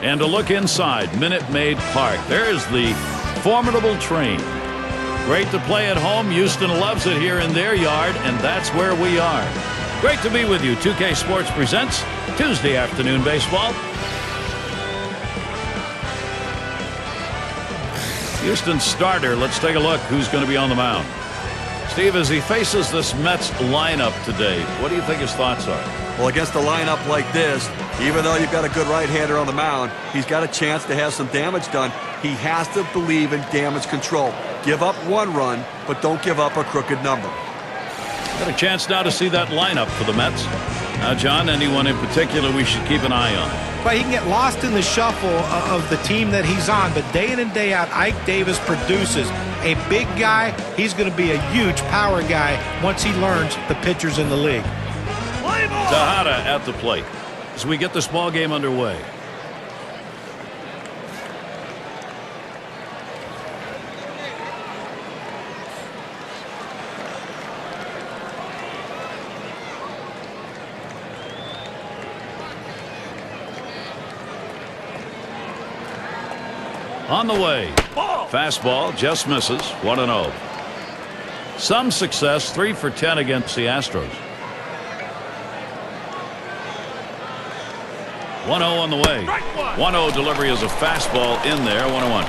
And a look inside Minute Maid Park. There's the formidable Train. Great to play at home. Houston loves it here in their yard, and that's where we are. Great to be with you. 2K Sports presents Tuesday afternoon baseball. Houston starter. Let's take a look who's going to be on the mound. Steve, as he faces this Mets lineup today, what do you think his thoughts are? Well, against a lineup like this, even though you've got a good right-hander on the mound, he's got a chance to have some damage done. He has to believe in damage control. Give up one run, but don't give up a crooked number. Got a chance now to see that lineup for the Mets. Now, John, anyone in particular we should keep an eye on? Well, he can get lost in the shuffle of the team that he's on, but day in and day out, Ike Davis produces. A big guy, he's going to be a huge power guy once he learns the pitchers in the league. Tejada at the plate as we get this ball game underway. On the way. Fastball just misses. 1-0. Some success. 3 for 10 against the Astros. 1-0 on the way. 1-0 delivery is a fastball in there. 1-1.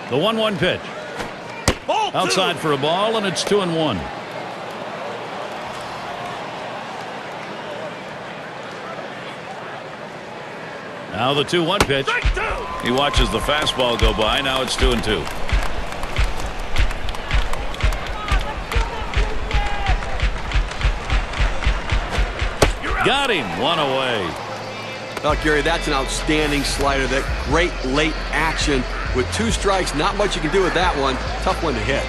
The 1-1 pitch. Outside for a ball, and it's 2-1. Now the 2-1 pitch. He watches the fastball go by. Now it's 2-2. Got him. 1 away. Oh, Gary, that's an outstanding slider. That great late action with 2 strikes. Not much you can do with that one. Tough one to hit.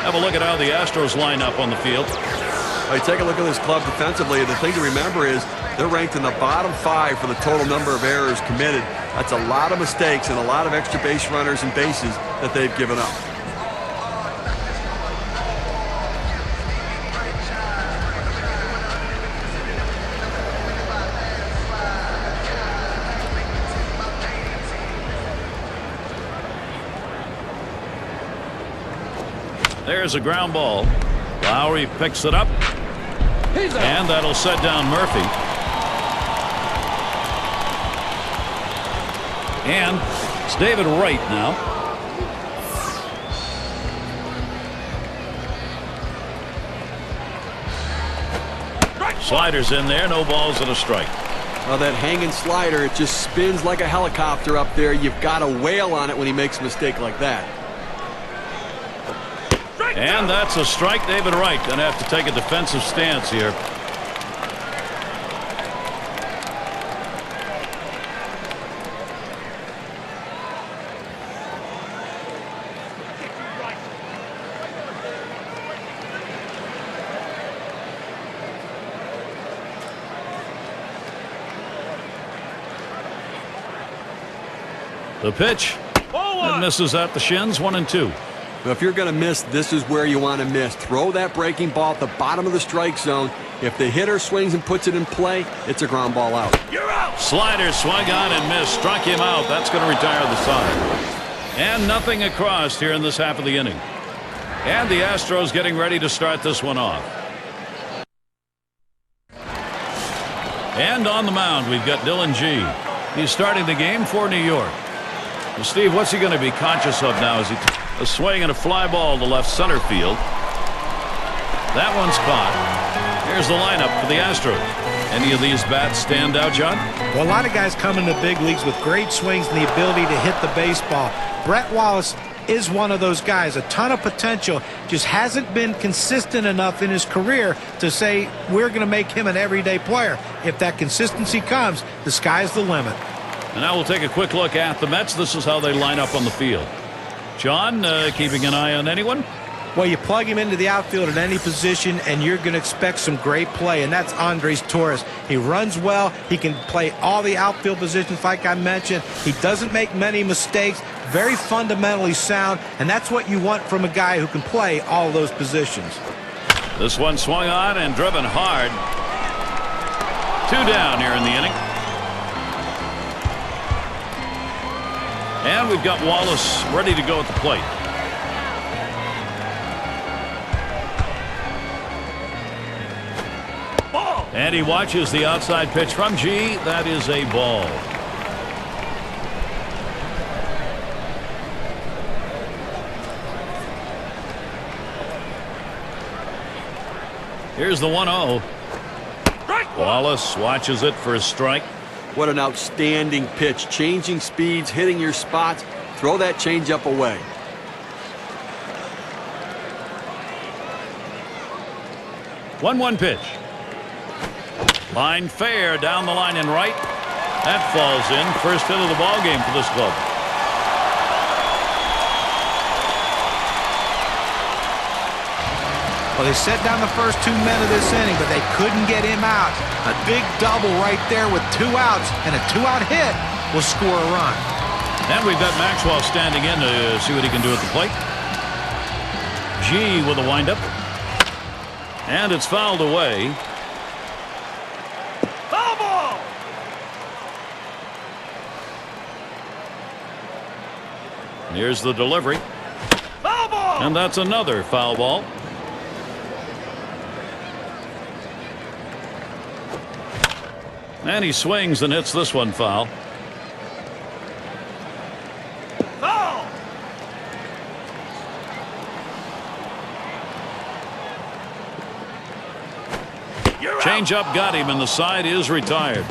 Have a look at how the Astros line up on the field. Hey, take a look at this club defensively. The thing to remember is they're ranked in the bottom 5 for the total number of errors committed. That's a lot of mistakes and a lot of extra base runners and bases that they've given up. There's a ground ball. Lowry picks it up. And that'll set down Murphy. And it's David Wright now. Sliders in there. No balls and a strike. Well, that hanging slider, it just spins like a helicopter up there. You've got to wail on it when he makes a mistake like that. And that's a strike. David Wright going to have to take a defensive stance here. The pitch. It misses at the shins. 1-2. But if you're going to miss, this is where you want to miss. Throw that breaking ball at the bottom of the strike zone. If the hitter swings and puts it in play, it's a ground ball out. You're out. Slider swung on and missed. Struck him out. That's going to retire the side. And nothing across here in this half of the inning. And the Astros getting ready to start this one off. And on the mound, we've got Dylan G. He's starting the game for New York. Well, Steve, what's he going to be conscious of now as he... A swing and a fly ball to left center field. That one's caught. Here's the lineup for the Astros. Any of these bats stand out, John? Well, a lot of guys come into big leagues with great swings and the ability to hit the baseball. Brett Wallace is one of those guys. A ton of potential. Just hasn't been consistent enough in his career to say we're going to make him an everyday player. If that consistency comes, the sky's the limit. And now we'll take a quick look at the Mets. This is how they line up on the field. John, keeping an eye on anyone? Well, you plug him into the outfield at any position, and you're going to expect some great play, and that's Andres Torres. He runs well. He can play all the outfield positions like I mentioned. He doesn't make many mistakes, very fundamentally sound, and that's what you want from a guy who can play all those positions. This one swung on and driven hard. 2 down here in the inning. And we've got Wallace ready to go at the plate. And he watches the outside pitch from G. That is a ball. Here's the 1-0. Wallace watches it for a strike. What an outstanding pitch. Changing speeds, hitting your spots. Throw that changeup away. One pitch. Line fair down the line and right. That falls in. First hit of the ball game for this club. Well, they set down the first 2 men of this inning, but they couldn't get him out. A big double right there with 2 outs, and a 2-out hit will score a run. And we've got Maxwell standing in to see what he can do at the plate. G with a windup. And it's fouled away. Foul ball! Here's the delivery. Foul ball! And that's another foul ball. And he swings and hits this one foul. Foul! Change-up got him, and the side is retired.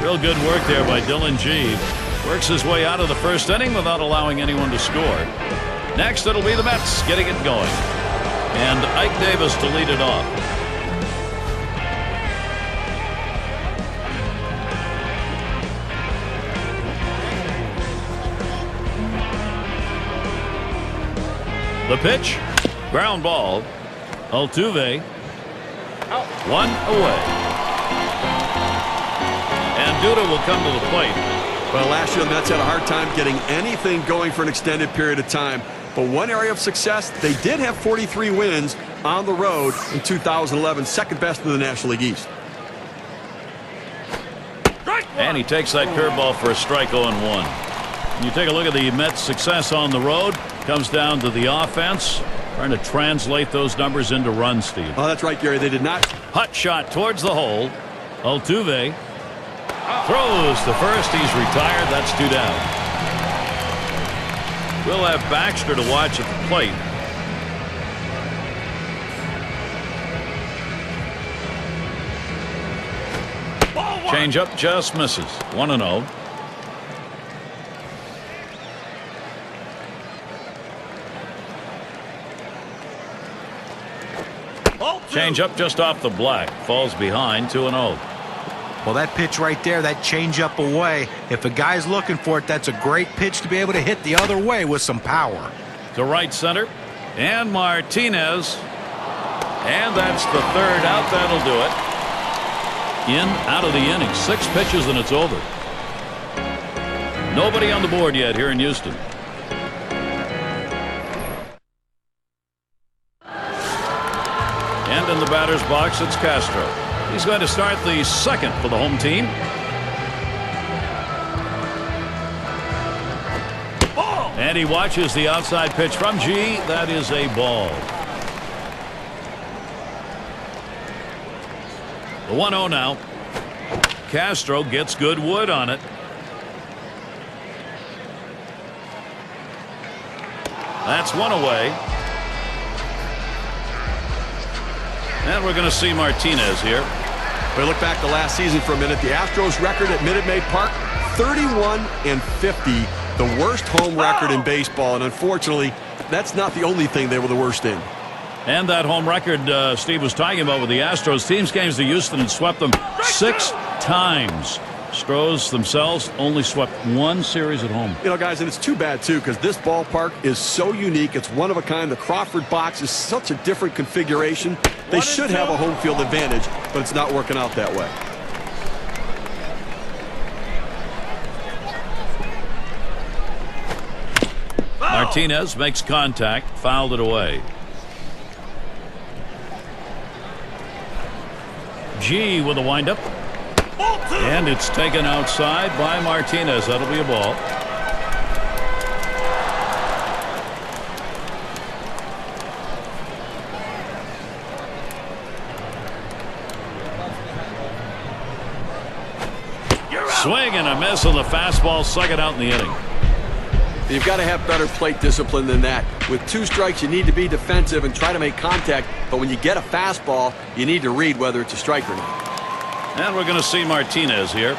Real good work there by Dylan G. Works his way out of the first inning without allowing anyone to score. Next, it'll be the Mets getting it going. And Ike Davis to lead it off. The pitch, ground ball. Altuve, one away. And Duda will come to the plate. Well, last year the Mets had a hard time getting anything going for an extended period of time. But one area of success, they did have 43 wins on the road in 2011, second best in the National League East. And he takes that curveball for a strike 0-1. When you take a look at the Mets' success on the road, comes down to the offense, trying to translate those numbers into runs, Steve. Oh, that's right, Gary. They did not. Hot shot towards the hole. Altuve throws to first. He's retired. That's 2 down. We'll have Baxter to watch at the plate. Change-up just misses. 1-0. Change-up just off the black. Falls behind. 2-0. Well, that pitch right there, that change-up away, if a guy's looking for it, that's a great pitch to be able to hit the other way with some power. To right center. And Martinez. And that's the 3rd out. That'll do it. In, out of the inning. 6 pitches and it's over. Nobody on the board yet here in Houston. And in the batter's box, it's Castro. He's going to start the 2nd for the home team. And he watches the outside pitch from G. That is a ball. The 1-0 now. Castro gets good wood on it. That's 1 away. And we're going to see Martinez here. We look back to last season for a minute. The Astros record at Minute Maid Park, 31-50, the worst home record in baseball. And unfortunately, that's not the only thing they were the worst in. And that home record Steve was talking about with the Astros. Teams came to Houston and swept them 6 times. Astros themselves only swept one series at home. You know, guys, and it's too bad, too, because this ballpark is so unique. It's one of a kind. The Crawford box is such a different configuration. They should have a home field advantage, but it's not working out that way. Martinez makes contact, fouled it away. G with a windup. And it's taken outside by Martinez. That'll be a ball. Swing and a miss on the fastball, second out in the inning. You've got to have better plate discipline than that. With 2 strikes, you need to be defensive and try to make contact. But when you get a fastball, you need to read whether it's a strike or not. And we're going to see Martinez here.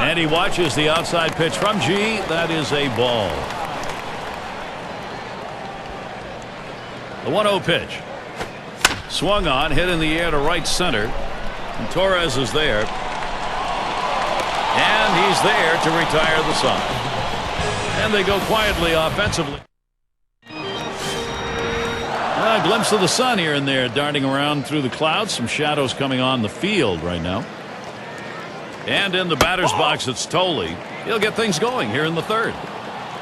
And he watches the outside pitch from G. That is a ball. The 1-0 pitch. Swung on, hit in the air to right center. And Torres is there. And he's there to retire the side. And they go quietly offensively. A glimpse of the sun here and there, darting around through the clouds. Some shadows coming on the field right now. And in the batter's box, it's Tolley. He'll get things going here in the third.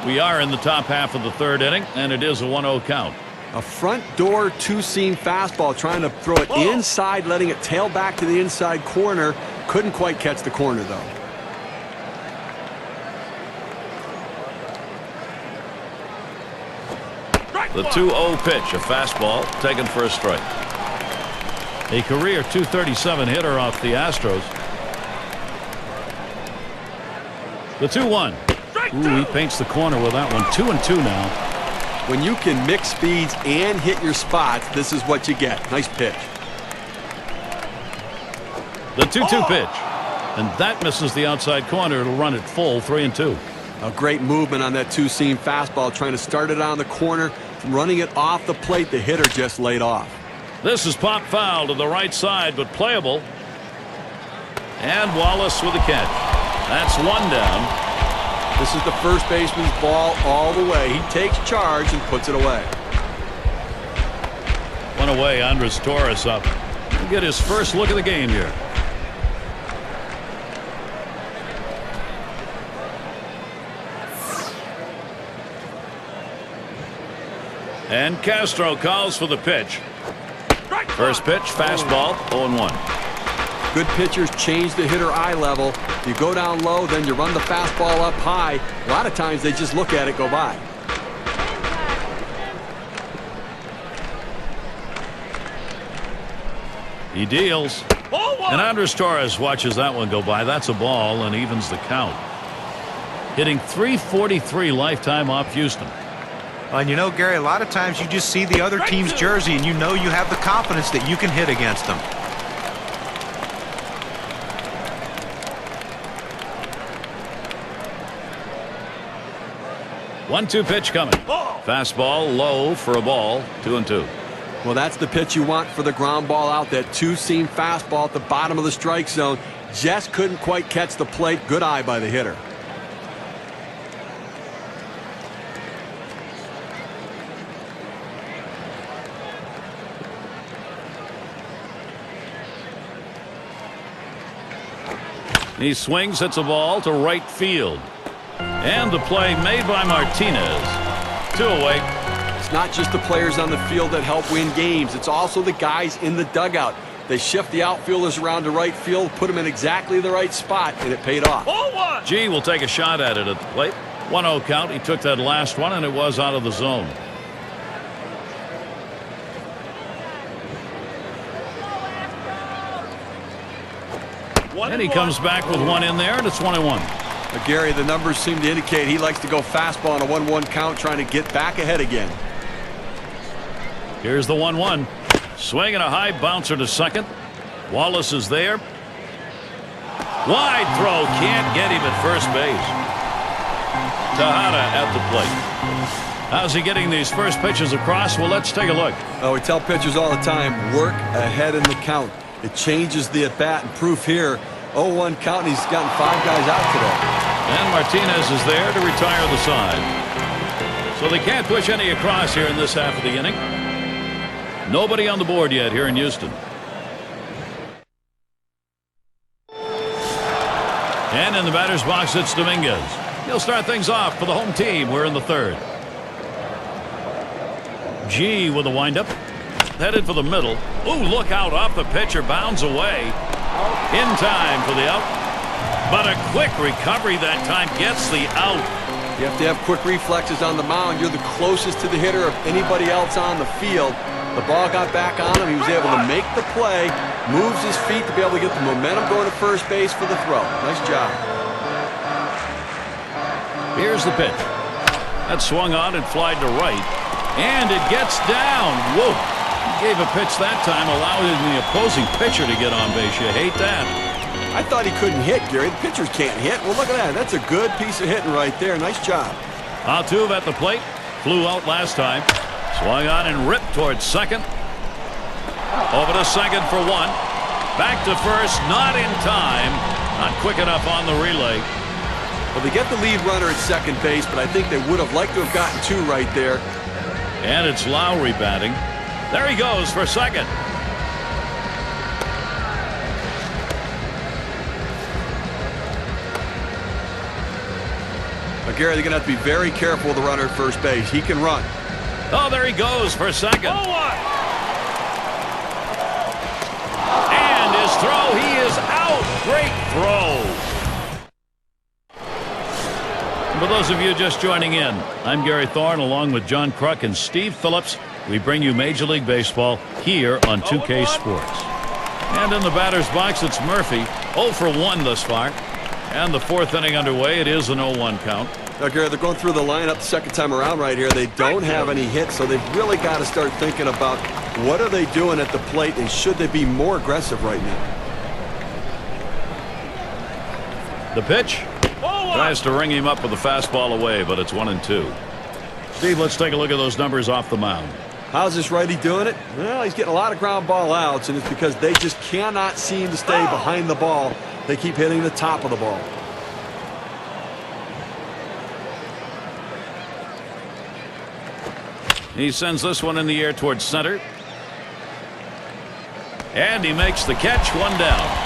We are in the top half of the third inning, and it is a 1-0 count. A front door 2-seam fastball, trying to throw it inside, letting it tail back to the inside corner. Couldn't quite catch the corner, though. The 2-0 pitch, a fastball taken for a strike. A career .237 hitter off the Astros. The 2-1. Ooh, he paints the corner with that one. 2-2 now. When you can mix speeds and hit your spots, this is what you get. Nice pitch. The 2-2 pitch. And that misses the outside corner. It'll run it full, 3-2. A great movement on that 2-seam fastball, trying to start it on the corner. Running it off the plate, the hitter just laid off. This is pop foul to the right side, but playable. And Wallace with a catch. That's one down. This is the first baseman's ball all the way. He takes charge and puts it away. One away, Andres Torres up. He'll get his first look at the game here. And Castro calls for the pitch. First pitch, fastball, 0-1. Good pitchers change the hitter eye level. You go down low, then you run the fastball up high. A lot of times they just look at it go by. He deals. And Andres Torres watches that one go by. That's a ball and evens the count. Hitting .343 lifetime off Houston. And you know, Gary, a lot of times you just see the other team's jersey and you know you have the confidence that you can hit against them. One-two pitch coming. Fastball low for a ball. 2-2. Well, that's the pitch you want for the ground ball out. That 2-seam fastball at the bottom of the strike zone. Just couldn't quite catch the plate. Good eye by the hitter. He swings, hits a ball to right field. And the play made by Martinez. 2 away. It's not just the players on the field that help win games. It's also the guys in the dugout. They shift the outfielders around to right field, put them in exactly the right spot, and it paid off. G will take a shot at it at the plate. 1-0 count. He took that last one, and it was out of the zone. And he comes back with one in there, and it's 1-1. Gary, the numbers seem to indicate he likes to go fastball on a 1-1 count, trying to get back ahead again. Here's the 1-1. Swing and a high bouncer to second. Wallace is there. Wide throw. Can't get him at first base. Tejada at the plate. How's he getting these first pitches across? Well, let's take a look. Oh, we tell pitchers all the time, work ahead in the count. It changes the at-bat, and proof here, 0-1 count, and he's gotten 5 guys out today. And Martinez is there to retire the side. So they can't push any across here in this half of the inning. Nobody on the board yet here in Houston. And in the batter's box, it's Dominguez. He'll start things off for the home team. We're in the third. G with a windup. Headed for the middle. Ooh, look out off the pitcher. Bounds away. In time for the out. But a quick recovery that time gets the out. You have to have quick reflexes on the mound. You're the closest to the hitter of anybody else on the field. The ball got back on him. He was able to make the play, moves his feet to be able to get the momentum going to first base for the throw. Nice job. Here's the pitch. That swung on and flied to right. And it gets down. Whoa. He gave a pitch that time, allowing the opposing pitcher to get on base. You hate that. I thought he couldn't hit, Gary. The pitchers can't hit. Well, look at that. That's a good piece of hitting right there. Nice job. Altuve at the plate. Flew out last time. Swung on and ripped towards second. Over to second for 1. Back to first. Not in time. Not quick enough on the relay. Well, they get the lead runner at second base, but I think they would have liked to have gotten 2 right there. And it's Lowry batting. There he goes for second. But Gary, they're going to have to be very careful with the runner at first base. He can run. Oh, there he goes for second. And his throw, he is out. Great throw. For those of you just joining in, I'm Gary Thorne along with John Kruk and Steve Phillips. We bring you Major League Baseball here on 2K Sports. And in the batter's box, it's Murphy. 0 for 1 thus far. And the 4th inning underway. It is an 0-1 count. Now, Gary, they're going through the lineup the second time around right here. They don't have any hits, so they've really got to start thinking about what are they doing at the plate and should they be more aggressive right now. The pitch. Tries to ring him up with a fastball away, but it's 1-2. Steve, let's take a look at those numbers off the mound. How's this righty doing it? Well, he's getting a lot of ground ball outs, and it's because they just cannot seem to stay behind the ball. They keep hitting the top of the ball. He sends this one in the air towards center. And he makes the catch. 1 down.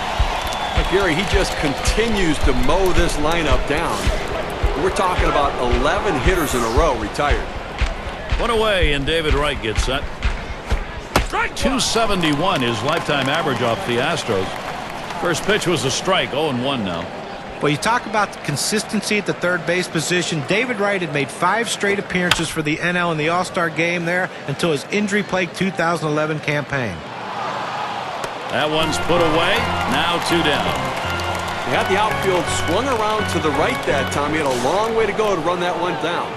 Gary, he just continues to mow this lineup down. We're talking about 11 hitters in a row retired. 1 away, and David Wright gets set. 271 his lifetime average off the Astros. First pitch was a strike. 0-1 now. Well, you talk about the consistency at the third base position. David Wright had made 5 straight appearances for the NL in the All-Star game there until his injury-plagued 2011 campaign. That one's put away. Now 2 down. He had the outfield swung around to the right that time. He had a long way to go to run that one down.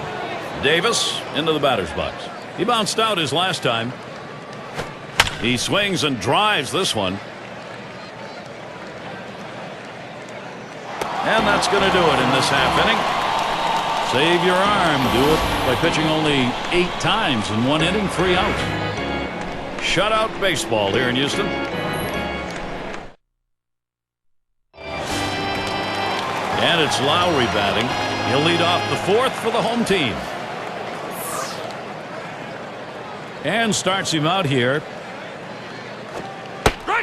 Davis into the batter's box. He bounced out his last time. He swings and drives this one. And that's going to do it in this half inning. Save your arm. Do it by pitching only 8 times in 1 inning, 3 outs. Shutout baseball here in Houston. And it's Lowry batting. He'll lead off the 4th for the home team. And starts him out here.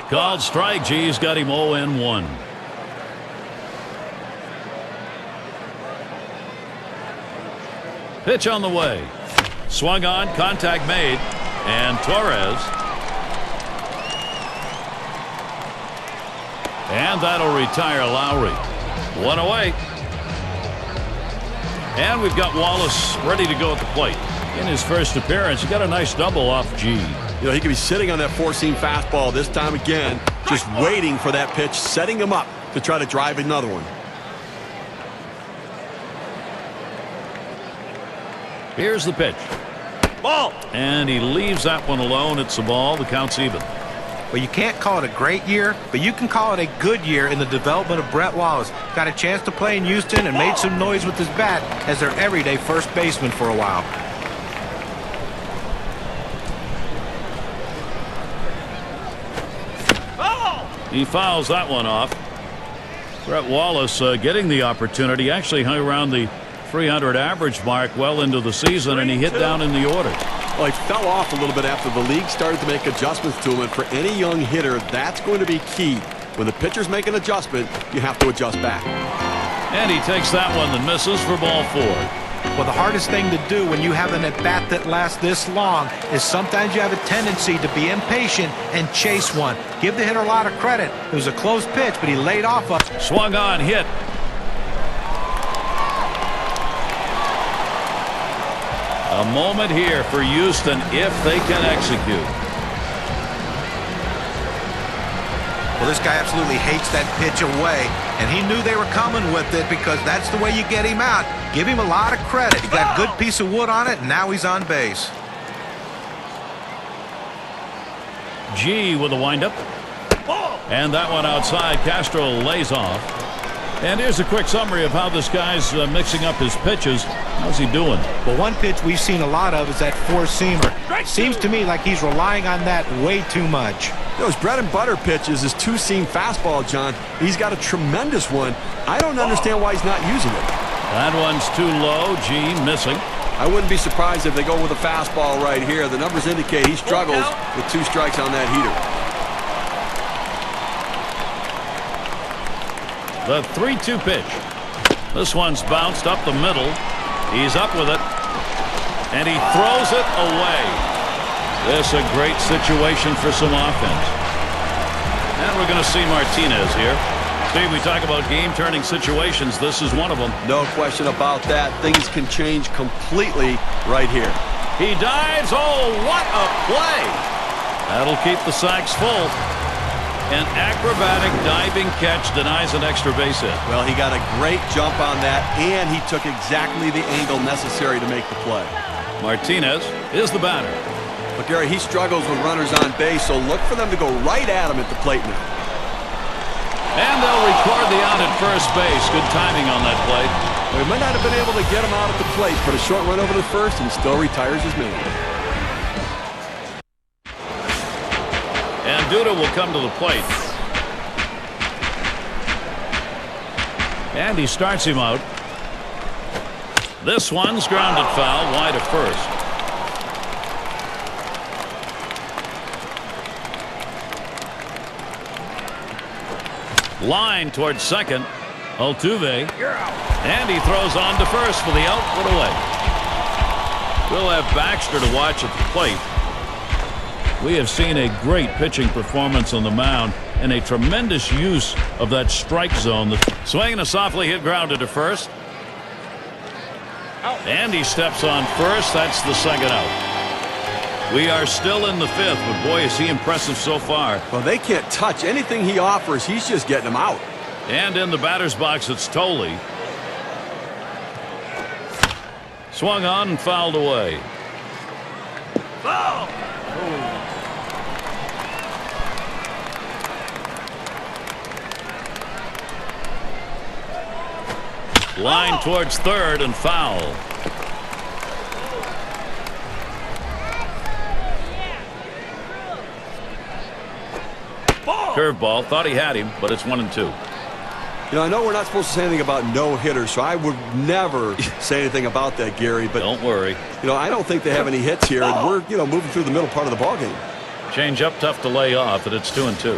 Called strike. G's got him 0-1. Pitch on the way. Swung on. Contact made. And Torres. And that'll retire Lowry. 1 away. And we've got Wallace ready to go at the plate. In his first appearance, he got a nice double off G. You know, he could be sitting on that 4-seam fastball this time again, just waiting for that pitch, setting him up to try to drive another one. Here's the pitch. Ball. And he leaves that one alone. It's a ball. The count's even. Well, you can't call it a great year, but you can call it a good year in the development of Brett Wallace. Got a chance to play in Houston and made some noise with his bat as their everyday first baseman for a while. He fouls that one off. Brett Wallace getting the opportunity. Actually hung around the 300 average mark well into the season, and he hit down in the order. Well, he fell off a little bit after the league started to make adjustments to him, and for any young hitter, that's going to be key. When the pitchers make an adjustment, you have to adjust back. And he takes that one that misses for ball 4. Well, the hardest thing to do when you have an at-bat that lasts this long is sometimes you have a tendency to be impatient and chase one. Give the hitter a lot of credit. It was a close pitch, but he laid off of it. Swung on, hit. A moment here for Houston if they can execute. Well, this guy absolutely hates that pitch away, and he knew they were coming with it because that's the way you get him out. Give him a lot of credit. He got a good piece of wood on it, and now he's on base. G with a windup. And that one outside. Castro lays off. And here's a quick summary of how this guy's mixing up his pitches. How's he doing? Well, one pitch we've seen a lot of is that four-seamer. Seems to me like he's relying on that way too much. Those bread and butter pitches is two-seam fastball, John. He's got a tremendous one. I don't understand why he's not using it. That one's too low. G missing. I wouldn't be surprised if they go with a fastball right here. The numbers indicate he struggles with 2 strikes on that heater. The 3-2 pitch. This one's bounced up the middle. He's up with it. And he throws it away. This is a great situation for some offense. And we're going to see Martinez here. Steve, we talk about game-turning situations. This is one of them. No question about that. Things can change completely right here. He dives. Oh, what a play. That'll keep the sacks full. An acrobatic diving catch denies an extra base hit. Well, he got a great jump on that, and he took exactly the angle necessary to make the play. Martinez is the batter. But, Gary, he struggles with runners on base, so look for them to go right at him at the plate now. And they'll record the out at first base. Good timing on that play. Well, he might not have been able to get him out at the plate, but a short run over to first and still retires his man. And Duda will come to the plate. And he starts him out. This one's grounded foul wide of first. Line towards second. Altuve. And he throws on to first for the out. Put away. We'll have Baxter to watch at the plate. We have seen a great pitching performance on the mound and a tremendous use of that strike zone. Swinging a softly hit grounded to first. And he steps on first. That's the second out. We are still in the 5th, but boy, is he impressive so far. Well, they can't touch anything he offers. He's just getting them out. And in the batter's box, it's Tolley. Swung on and fouled away. Oh. Line towards third and foul. Curveball. Thought he had him, but it's 1-2. You know, I know we're not supposed to say anything about no hitters, so I would never say anything about that, Gary. But don't worry. You know, I don't think they have any hits here, and we're moving through the middle part of the ballgame. Change up, tough to lay off, and it's 2-2.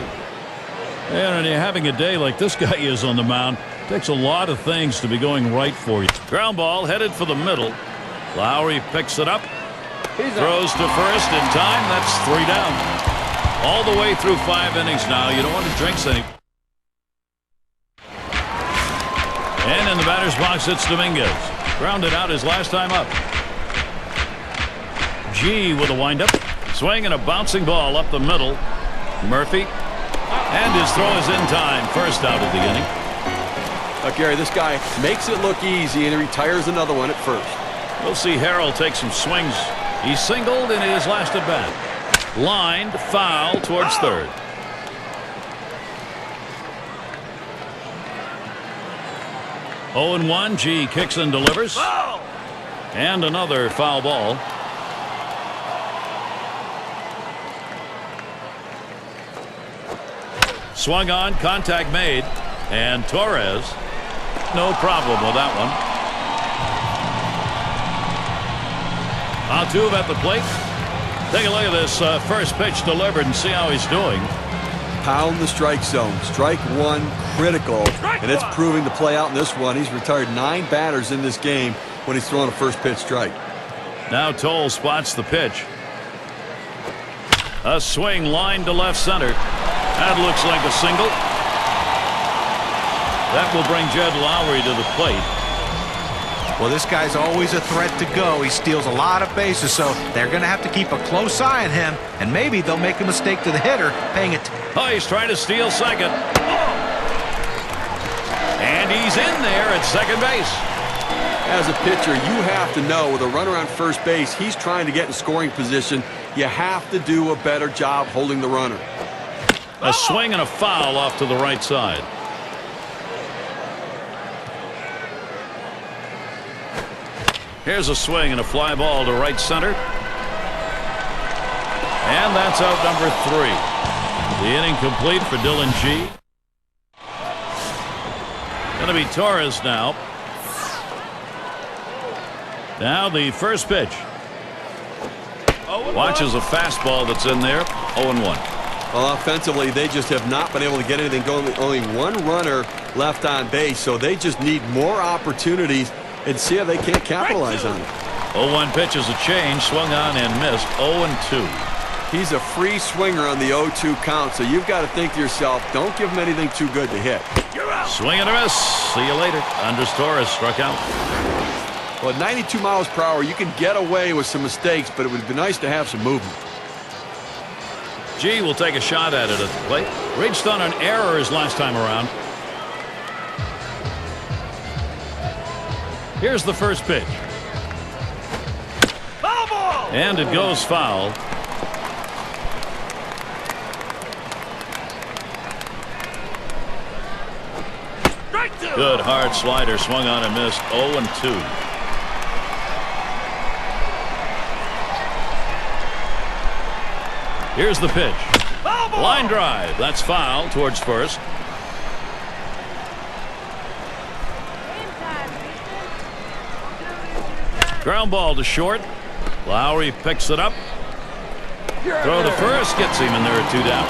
And when you're having a day like this guy is on the mound, it takes a lot of things to be going right for you. Ground ball headed for the middle. Lowry picks it up. Throws to first in time. That's 3 down. All the way through 5 innings now. You don't want to jinx any. And in the batter's box, it's Dominguez. Grounded out his last time up. G with a windup. Swing and a bouncing ball up the middle. Murphy. And his throw is in time. First out of the inning. Gary, this guy makes it look easy, and he retires another one at first. We'll see Harrell take some swings. He singled in his last at bat. Lined foul towards third. 0-1. G kicks and delivers. And another foul ball. Swung on, contact made, and Torres, no problem with that one. Altuve at the plate. Take a look at this first pitch delivered and see how he's doing. Pound the strike zone. Strike one, critical, and it's proving to play out in this one. He's retired 9 batters in this game when he's throwing a first pitch strike. Now Toll spots the pitch. A swing line to left center. That looks like a single. That will bring Jed Lowry to the plate. Well, this guy's always a threat to go. He steals a lot of bases, so they're going to have to keep a close eye on him, and maybe they'll make a mistake to the hitter paying it. Oh, he's trying to steal second. And he's in there at second base. As a pitcher, you have to know with a runner on first base, he's trying to get in scoring position. You have to do a better job holding the runner. A swing and a foul off to the right side. Here's a swing and a fly ball to right center. And that's out number 3. The inning complete for Dylan G. Going to be Torres now. Now the first pitch. Watches a fastball that's in there. 0-1. Well, offensively, they just have not been able to get anything going. Only one runner left on base, so they just need more opportunities and see if they can't capitalize on it. 0-1 pitch is a change. Swung on and missed. 0-2. He's a free swinger on the 0-2 count, so you've got to think to yourself, don't give him anything too good to hit. Swing and a miss. See you later. Andres Torres struck out. Well, at 92 miles per hour, you can get away with some mistakes, but it would be nice to have some movement. G will take a shot at it at the plate. Reached on an error his last time around. Here's the first pitch. And it goes foul. Good hard slider, swung on and missed. 0-2. Here's the pitch. Line drive. That's foul towards first. Ground ball to short. Lowry picks it up. Throw to first gets him, and there are 2 down.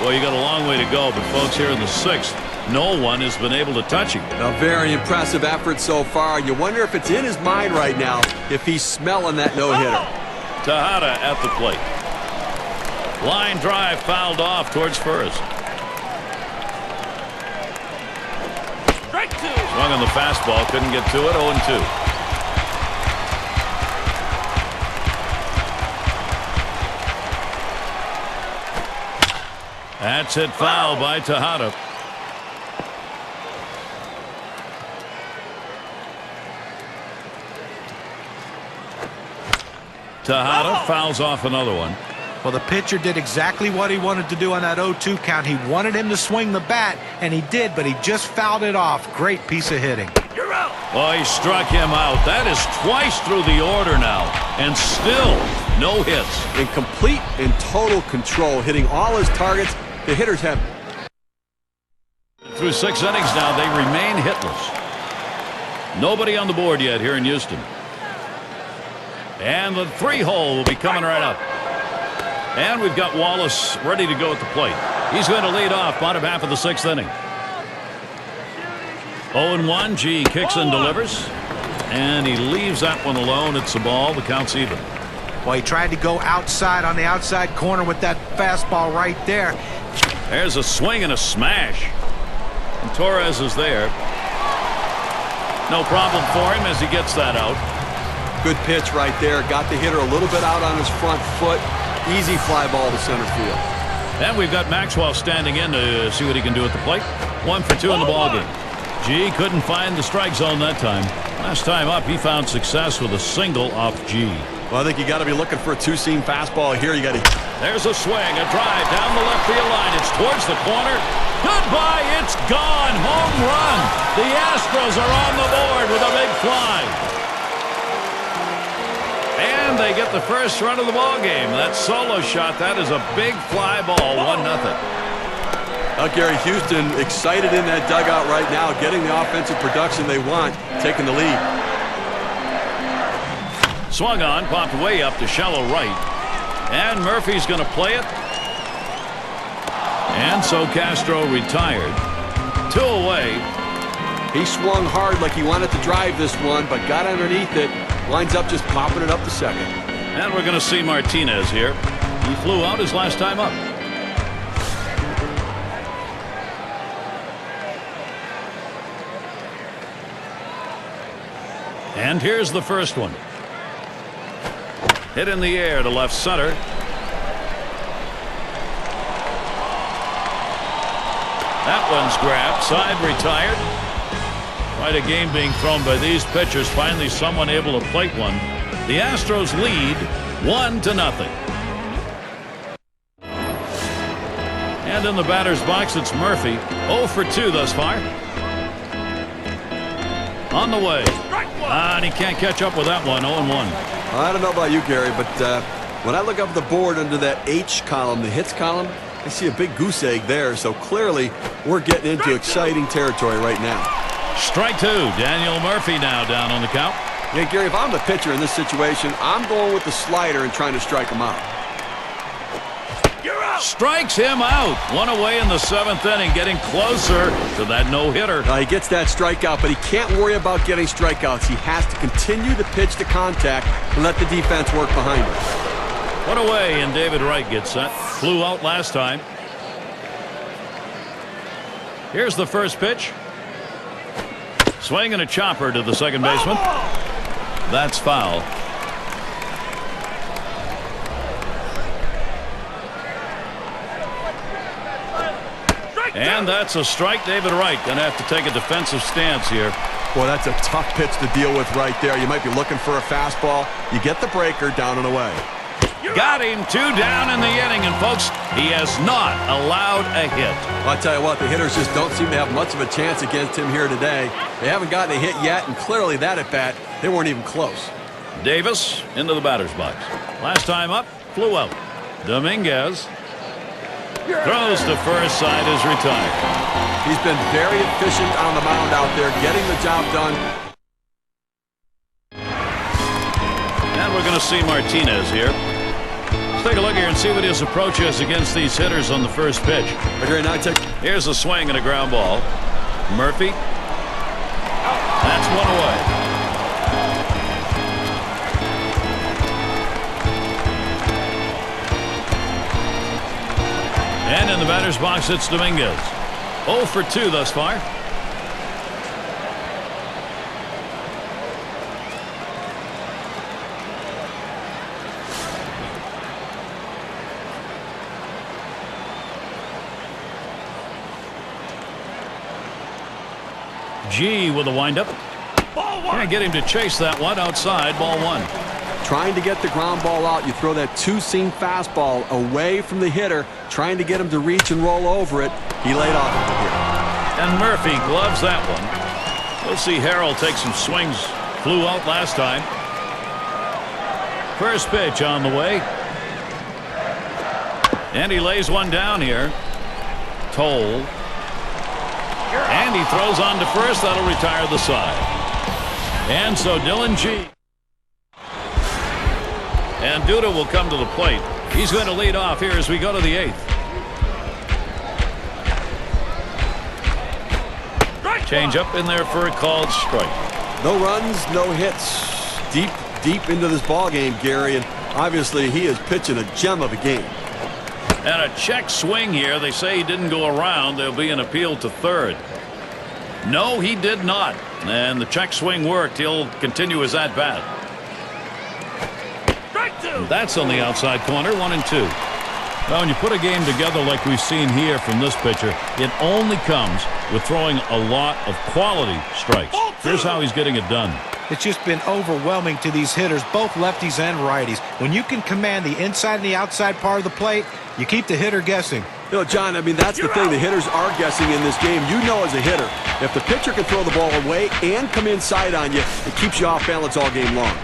Well, you got a long way to go, but folks, here in the 6th, no one has been able to touch him. A very impressive effort so far. You wonder if it's in his mind right now if he's smelling that no-hitter. Tejada at the plate. Line drive fouled off towards first. Swung on the fastball, couldn't get to it. 0-2. That's hit foul by Tejada. Tejada fouls off another one. Well, the pitcher did exactly what he wanted to do on that 0-2 count. He wanted him to swing the bat, and he did, but he just fouled it off. Great piece of hitting. Oh, he struck him out. That is twice through the order now, and still no hits. In complete and total control, hitting all his targets. The hitters have. Through 6 innings now, they remain hitless. Nobody on the board yet here in Houston. And the 3-hole will be coming right up. And we've got Wallace ready to go at the plate. He's going to lead off bottom half of the 6th inning. 0-1. G kicks and delivers. And he leaves that one alone. It's a ball. The count's even. Well, he tried to go outside on the outside corner with that fastball right there. There's a swing and a smash. And Torres is there. No problem for him as he gets that out. Good pitch right there. Got the hitter a little bit out on his front foot. Easy fly ball to center field. And we've got Maxwell standing in to see what he can do at the plate. 1 for 2 in the ballgame. G couldn't find the strike zone that time. Last time up, he found success with a single off G. Well, I think you got to be looking for a 2-seam fastball here. You got to. There's a swing, a drive down the left field line. It's towards the corner. Goodbye, it's gone. Home run. The Astros are on the board with a big fly. And they get the first run of the ball game. That solo shot, that is a big fly ball, 1-0. Gary, Houston excited in that dugout right now, getting the offensive production they want, taking the lead. Swung on, popped way up to shallow right. And Murphy's going to play it. And so Castro retired. 2 away. He swung hard like he wanted to drive this one, but got underneath it. Winds up just popping it up to second. And we're going to see Martinez here. He flew out his last time up. And here's the first one. Hit in the air to left center. That one's grabbed. Side retired. Quite a game being thrown by these pitchers. Finally someone able to plate one. The Astros lead 1-0. And in the batter's box it's Murphy. 0 for 2 thus far. On the way. And he can't catch up with that one. 0-1. I don't know about you, Gary, but when I look up the board under that H column, the hits column, I see a big goose egg there. So clearly we're getting into exciting territory right now. Strike 2. Daniel Murphy now down on the count. Yeah, Gary, if I'm the pitcher in this situation, I'm going with the slider and trying to strike him out. Strikes him out. 1 away in the 7th inning, getting closer to that no-hitter. He gets that strikeout, but he can't worry about getting strikeouts. He has to continue to pitch to contact and let the defense work behind him. 1 away, and David Wright gets set. Flew out last time. Here's the first pitch. Swinging a chopper to the second baseman. That's foul. And that's a strike. David Wright going to have to take a defensive stance here. Boy, that's a tough pitch to deal with right there. You might be looking for a fastball. You get the breaker down and away. Got him. 2 down in the inning. And, folks, he has not allowed a hit. Well, I'll tell you what, the hitters just don't seem to have much of a chance against him here today. They haven't gotten a hit yet, and clearly that at bat, they weren't even close. Davis into the batter's box. Last time up, flew out. Dominguez throws to first. Side is retired. He's been very efficient on the mound out there, getting the job done. And we're going to see Martinez here. Let's take a look here and see what his approach is against these hitters on the first pitch. Here's a swing and a ground ball. Murphy. That's 1 away. And in the batter's box, it's Dominguez. 0 for 2 thus far. G with a windup. Can't get him to chase that one outside. Ball 1. Trying to get the ground ball out. You throw that 2-seam fastball away from the hitter, trying to get him to reach and roll over it. He laid off it here. And Murphy gloves that one. We'll see Harrell take some swings. Flew out last time. First pitch on the way. And he lays one down here. Toll. And he throws on to first. That'll retire the side. And so Dylan G. And Duda will come to the plate. He's going to lead off here as we go to the 8th. Change up in there for a called strike. No runs, no hits. Deep into this ball game, Gary, and obviously he is pitching a gem of a game. And a check swing here. They say he didn't go around. There'll be an appeal to third. No, he did not. And the check swing worked. He'll continue his at-bat. That's on the outside corner. 1-2. Now, when you put a game together like we've seen here from this pitcher, it only comes with throwing a lot of quality strikes. Here's how he's getting it done. It's just been overwhelming to these hitters, both lefties and righties. When you can command the inside and the outside part of the plate, you keep the hitter guessing. You know, John, I mean, that's the thing. The hitters are guessing in this game. You know as a hitter, if the pitcher can throw the ball away and come inside on you, it keeps you off balance all game long.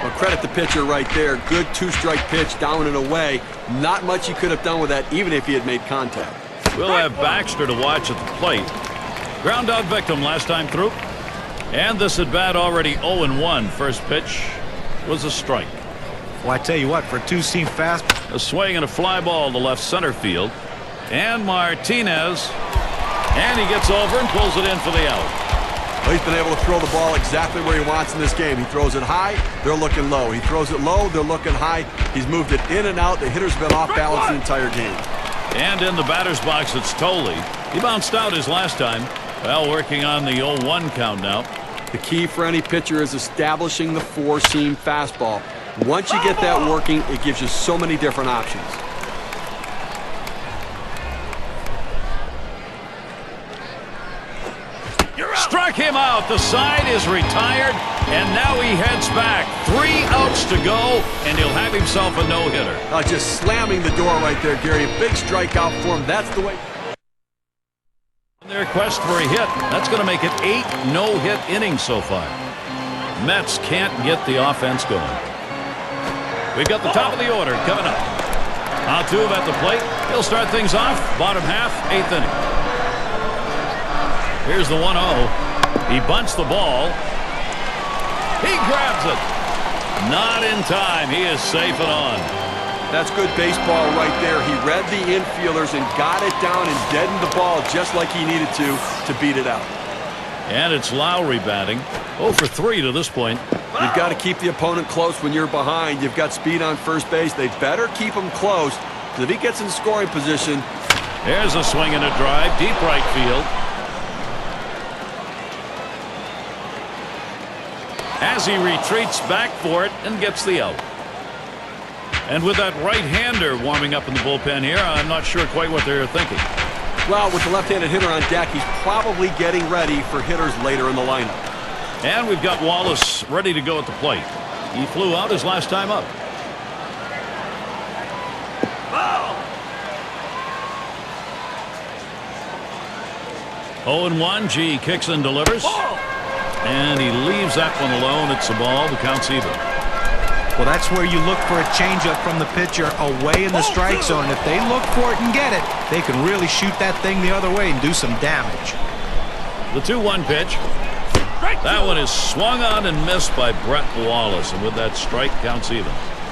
Well, credit the pitcher right there. Good two-strike pitch down and away. Not much he could have done with that, even if he had made contact. We'll have Baxter to watch at the plate. Ground out victim last time through. And this at bat already 0-1. First pitch was a strike. Well, I tell you what, for a two-seam fastball. A swing and a fly ball to left center field. And Martinez. And he gets over and pulls it in for the out. Well, he's been able to throw the ball exactly where he wants in this game. He throws it high, they're looking low. He throws it low, they're looking high. He's moved it in and out. The hitter's been off balance the entire game. And in the batter's box, it's Tolley. He bounced out his last time. Well, working on the 0-1 count now. The key for any pitcher is establishing the four-seam fastball. Once you get that working, it gives you so many different options. Struck him out. The side is retired, and now he heads back. 3 outs to go, and he'll have himself a no-hitter. Just slamming the door right there, Gary. A big strikeout for him. That's the way. Their quest for a hit. That's going to make it 8 no-hit innings so far. Mets can't get the offense going. We've got the top of the order coming up. Altuve at the plate. He'll start things off. Bottom half, 8th inning. Here's the 1-0. He bunts the ball. He grabs it. Not in time. He is safe and on. That's good baseball right there. He read the infielders and got it down and deadened the ball just like he needed to beat it out. And it's Lowry batting. 0 for 3 to this point. You've got to keep the opponent close when you're behind. You've got speed on first base. They better keep him close, because if he gets in scoring position. There's a swing and a drive. Deep right field. As he retreats back for it and gets the out. And with that right-hander warming up in the bullpen here, I'm not sure quite what they're thinking. Well, with the left-handed hitter on deck, he's probably getting ready for hitters later in the lineup. And we've got Wallace ready to go at the plate. He flew out his last time up. Oh. 0-1. G kicks and delivers. And he leaves that one alone. It's a ball. The count's even. Well, that's where you look for a changeup from the pitcher away in the strike zone. If they look for it and get it, they can really shoot that thing the other way and do some damage. The 2-1 pitch. That one is swung on and missed by Brett Wallace. And with that strike, counts even.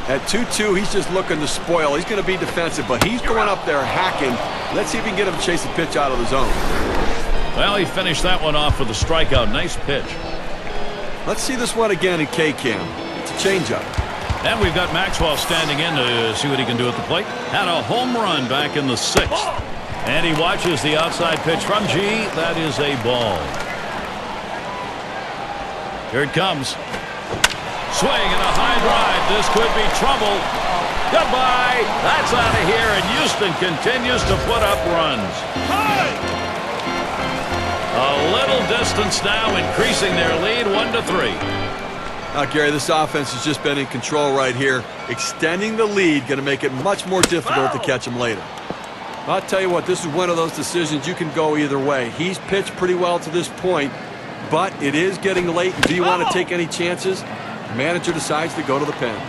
At 2-2, he's just looking to spoil. He's going to be defensive, but he's going up there hacking. Let's see if we can get him to chase the pitch out of the zone. Well, he finished that one off with a strikeout. Nice pitch. Let's see this one again in K-Cam. It's a changeup. And we've got Maxwell standing in to see what he can do at the plate. Had a home run back in the 6th. And he watches the outside pitch from G. That is a ball. Here it comes. Swing and a high drive. This could be trouble. Goodbye. That's out of here. And Houston continues to put up runs. A little distance now, increasing their lead 1-3. Now, Gary, this offense has just been in control right here. Extending the lead, going to make it much more difficult to catch him later. I'll tell you what, this is one of those decisions you can go either way. He's pitched pretty well to this point, but it is getting late. Do you want to take any chances? The manager decides to go to the pen.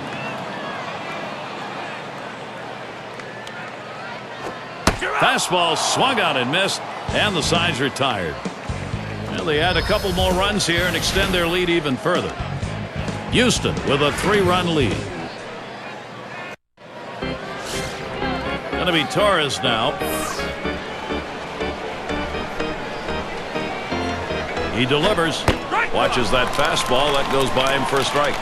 Fastball swung out and missed, and the side's retired. Well, they add a couple more runs here and extend their lead even further. Houston with a 3-run lead. Going to be Torres now. He delivers. Watches that fastball. That goes by him for a strike.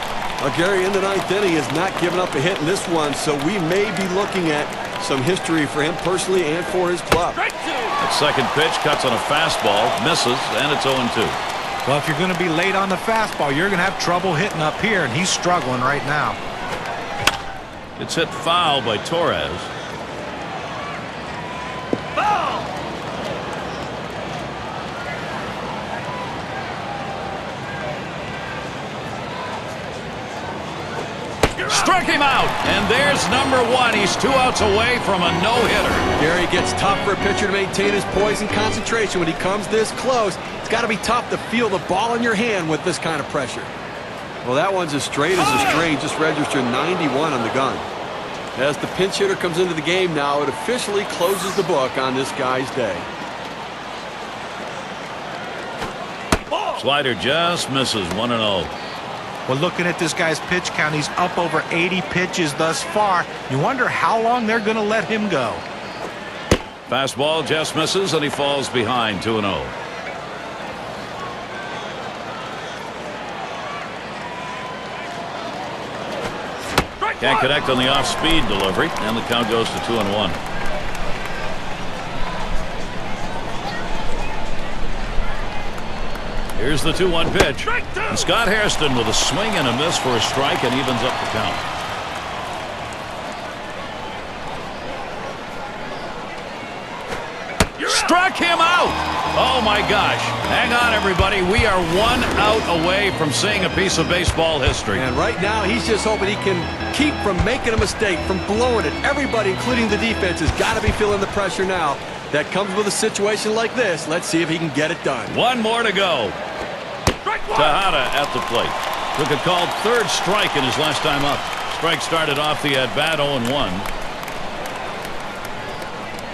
Gary, in the 9th inning, has not given up a hit in this one, so we may be looking at some history for him personally and for his club. That second pitch cuts on a fastball, misses, and it's 0-2. Well, if you're going to be late on the fastball, you're going to have trouble hitting up here, and he's struggling right now. It's hit foul by Torres. Struck him out, and there's number 1. He's 2 outs away from a no-hitter. Gary, gets tough for a pitcher to maintain his poise and concentration when he comes this close. It's got to be tough to feel the ball in your hand with this kind of pressure. Well, that one's as straight as a string, just registered 91 on the gun. As the pinch hitter comes into the game now, it officially closes the book on this guy's day. Slider just misses 1-0. Well, looking at this guy's pitch count, he's up over 80 pitches thus far. You wonder how long they're going to let him go. Fastball just misses, and he falls behind 2-0. Can't connect on the off-speed delivery, and the count goes to 2-1. Here's the 2-1 pitch. And Scott Hairston with a swing and a miss for a strike, and evens up the count. Struck him out! Oh my gosh. Hang on, everybody. We are 1 out away from seeing a piece of baseball history. And right now, he's just hoping he can keep from making a mistake, from blowing it. Everybody, including the defense, has got to be feeling the pressure now. That comes with a situation like this. Let's see if he can get it done. 1 more to go. Tejada at the plate. Took a called third strike in his last time up. Strike started off the at-bat 0-1.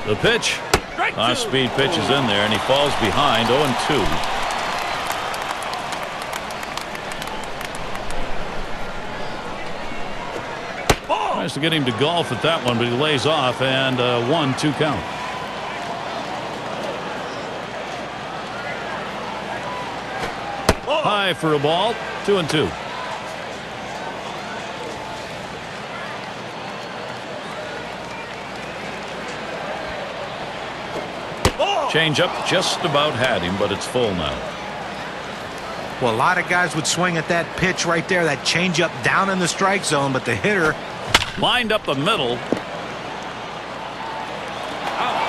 The pitch. Off-speed pitch is in there, and he falls behind 0-2. Tries to get him to golf at that one, but he lays off, and 1-2 count. High for a ball. 2-2. Change-up just about had him, but it's full now. Well, a lot of guys would swing at that pitch right there, that change-up down in the strike zone, but the hitter lined up the middle.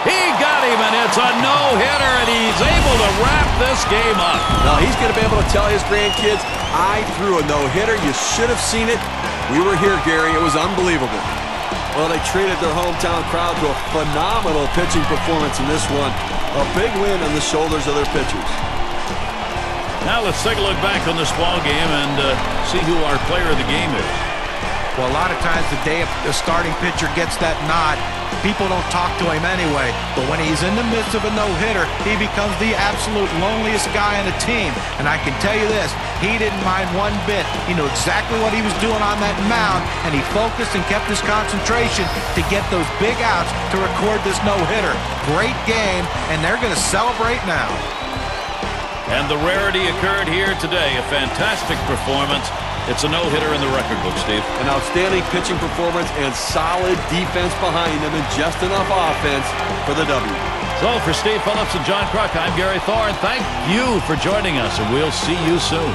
He got him, and it's a no-hitter, and he's able to wrap this game up. Now he's going to be able to tell his grandkids, I threw a no-hitter. You should have seen it. We were here, Gary. It was unbelievable. Well, they treated their hometown crowd to a phenomenal pitching performance in this one. A big win on the shoulders of their pitchers. Now let's take a look back on this ball game and see who our player of the game is. Well, a lot of times the day the starting pitcher gets that nod, people don't talk to him anyway. But when he's in the midst of a no-hitter, he becomes the absolute loneliest guy on the team. And I can tell you this, he didn't mind one bit. He knew exactly what he was doing on that mound, and he focused and kept his concentration to get those big outs to record this no-hitter. Great game, and they're going to celebrate now. And the rarity occurred here today. A fantastic performance. It's a no-hitter in the record book, Steve. An outstanding pitching performance and solid defense behind them, and just enough offense for the W. So for Steve Phillips and John Kruk, I'm Gary Thorne. Thank you for joining us, and we'll see you soon.